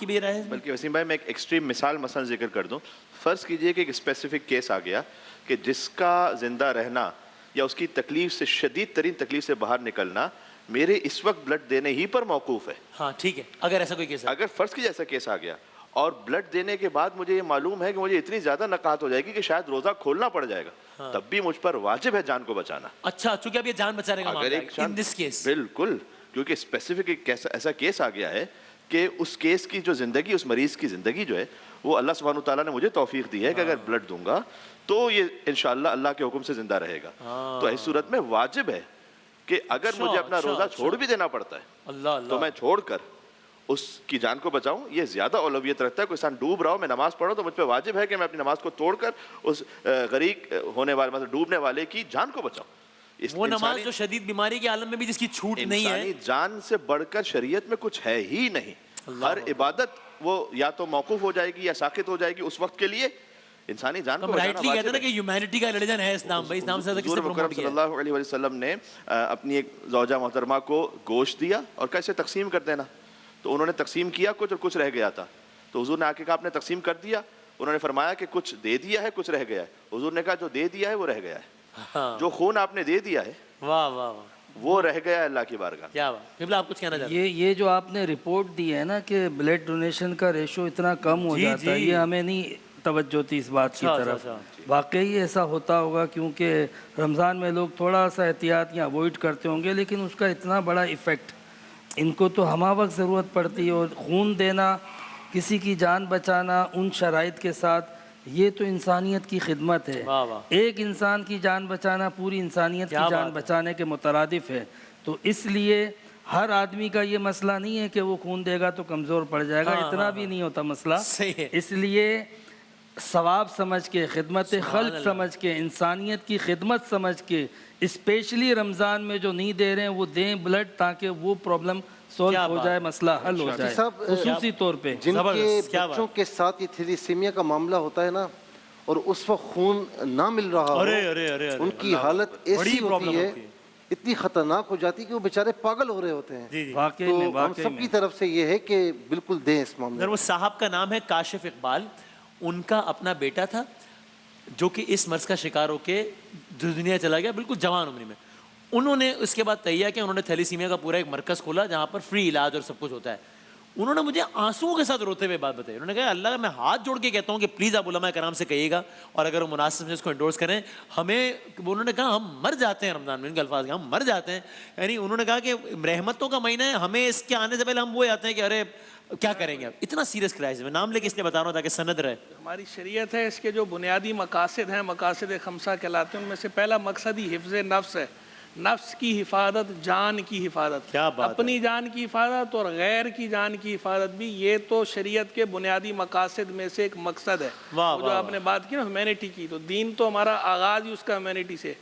کی بھی رائے ہے؟ بلکہ وسیم بھائی میں ایک ایکسٹریم مثال مثلا ذکر کر دوں. فرض کیجئے کہ ایک اسپیسیفک کیس آ گیا کہ جس کا زندہ رہنا یا اس کی تکلیف سے شدید ترین تکلیف سے باہر نکلنا میرے اس وقت بلڈ دینے ہی پر موقوف ہے. ہاں ٹھیک ہے، اگر ایسا کوئی کیس ہے. اگر فرض کیجئے ایسا کیس آ گیا اور بلڈ دینے کے بعد مجھے یہ معلوم ہے کہ مجھے اتنی زیادہ نقاہت ہو جائے گی کہ شاید روزہ کھولنا پڑ جائے گا، تب بھی مجھ پر واجب ہے جان کو بچانا. اچھا، چونکہ اب یہ جان بچانے کا اگر معاملہ ایک ہے ان دس کیس. بالکل، کیونکہ اسپیسیفک ایک ایسا کیس آ گیا ہے کہ اس کیس کی جو زندگی، اس مریض کی زندگی جو ہے وہ اللہ سبحانہ وتعالیٰ نے مجھے توفیق دی ہے کہ اگر بلڈ دوں گا تو یہ انشاءاللہ اللہ کے حکم سے زندہ رہے گا. تو اس صورت میں واجب ہے کہ اگر مجھے اپنا روزہ چھوڑ بھی دینا پڑتا ہے تو میں چھوڑ کر اس کی جان کو بچاؤں. یہ زیادہ اولویت رکھتا ہے. کوئی انسان ڈوب رہا ہو، میں نماز پڑھوں تو مجھ پہ واجب ہے کہ میں اپنی نماز کو توڑ کر اس غریق ہونے والے مطلب ڈوبنے والے کی جان کو بچاؤں. وہ نماز جو شدید بیماری کے عالم میں بھی جس کی چھوٹ نہیں ہے. انسانی جان سے بڑھ کر شریعت میں کچھ ہے ہی نہیں. ہر عبادت وہ یا تو موقوف ہو جائے گی یا ساقط ہو جائے گی اس وقت کے لیے. انسانی جان کو بچانا رائٹلی کہتے ہیں نا کہ ہیومینٹی کا ریلیجن ہے اسلام. بھائی اسلام سے زیادہ کس نے پروموٹ صلی کیا؟ اللہ علیہ وسلم نے اپنی ایک زوجہ محترمہ کو گوشت دیا اور کیسے تقسیم کر دینا. تو انہوں نے تقسیم کیا کچھ اور کچھ رہ گیا تھا. تو حضور نے آ کے کہا آپ نے تقسیم کر دیا. انہوں نے فرمایا کہ کچھ دے دیا ہے کچھ رہ گیا ہے. حضور نے کہا جو دے دیا ہے وہ رہ گیا ہے. جو خون آپ نے دے دیا ہے واہ واہ واہ، وہ رہ گیا ہے اللہ کی بارگاہ. کیا بات. قبلہ آپ کچھ کہنا چاہتے ہیں؟ یہ جو آپ نے رپورٹ دی ہے نا کہ بلڈ ڈونیشن کا ریشو اتنا کم ہو جاتا ہے، یہ ہمیں نہیں توجہ تھی اس بات کی طرف. واقعی ایسا ہوتا ہوگا کیونکہ رمضان میں لوگ تھوڑا سا احتیاط یا اوائڈ کرتے ہوں گے، لیکن اس کا اتنا بڑا ایفیکٹ ان کو تو ہمہ وقت ضرورت پڑتی ہے. اور خون دینا، کسی کی جان بچانا ان شرائط کے ساتھ، یہ تو انسانیت کی خدمت ہے. ایک انسان کی جان بچانا پوری انسانیت کی جان بچانے کے مترادف ہے. تو اس لیے ہر آدمی کا یہ مسئلہ نہیں ہے کہ وہ خون دے گا تو کمزور پڑ جائے گا، اتنا بھی نہیں ہوتا مسئلہ. اس لیے ثواب سمجھ کے، خدمت خلق سمجھ کے، انسانیت کی خدمت سمجھ کے، اسپیشلی رمضان میں جو نہیں دے رہے ہیں وہ دیں بلڈ، تاکہ وہ پرابلم سولو ہو جائے، مسئلہ حل ہو جائے. خصوصی طور پہ جن کے بچوں کے ساتھ یہ تھیلیسیمیا کا معاملہ ہوتا ہے نا اور اس وقت خون نہ مل رہا ہو، ان کی حالت ایسی ہوتی ہے، اتنی خطرناک ہو جاتی ہے کہ وہ بیچارے پاگل ہو رہے ہوتے ہیں. تو ہم سب کی طرف سے یہ ہے کہ بالکل دیں اس معاملے. وہ صاحب کا نام ہے کاشف اقبال. ان کا اپنا بیٹا تھا جو کہ اس مرض کا شکار ہو کے دنیا چلا گیا بالکل جوان عمر میں. انہوں نے اس کے بعد تیہ کیا، انہوں نے تھیلیسیمیا کا پورا ایک مرکز کھولا جہاں پر فری علاج اور سب کچھ ہوتا ہے. انہوں نے مجھے آنسوؤں کے ساتھ روتے ہوئے بات بتائی. انہوں نے کہا اللہ میں ہاتھ جوڑ کے کہتا ہوں کہ پلیز آپ علماء کرام سے کہیے گا اور اگر وہ مناسب سے اس کو انڈورس کریں. ہمیں انہوں نے کہا ہم مر جاتے ہیں رمضان میں، ان کے الفاظ ہم مر جاتے ہیں. یعنی انہوں نے کہا کہ رحمتوں کا مہینہ ہے، ہمیں اس کے آنے سے پہلے ہم وہ آتے ہیں کہ ارے کیا کریں گے. اتنا سیریس کرائسس. میں نام لے کے اس لیے بتا رہا ہوں تاکہ سند رہے. ہماری شریعت ہے، اس کے جو بنیادی مقاصد ہیں، مقاصد خمسہ کہلاتے ہیں، ان میں سے پہلا مقصد ہی حفظ نفس ہے. نفس کی حفاظت، جان کی حفاظت، اپنی جان کی حفاظت اور غیر کی جان کی حفاظت بھی. یہ تو شریعت کے بنیادی مقاصد میں سے ایک مقصد ہے. جو آپ نے بات کی نا ہیومینٹی کی، تو دین تو ہمارا آغاز ہی اس کا ہیومینٹی سے.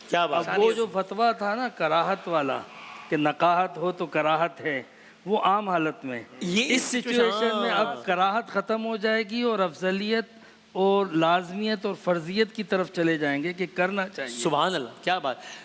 کیا بات. وہ جو فتویٰ تھا نا کراہت والا کہ نقاہت ہو تو کراہت ہے، وہ عام حالت میں اس سچویشن میں اب کراہت ختم ہو جائے گی اور افضلیت اور لازمیت اور فرضیت کی طرف چلے جائیں گے کہ کرنا چاہیے. سبحان اللہ، کیا بات.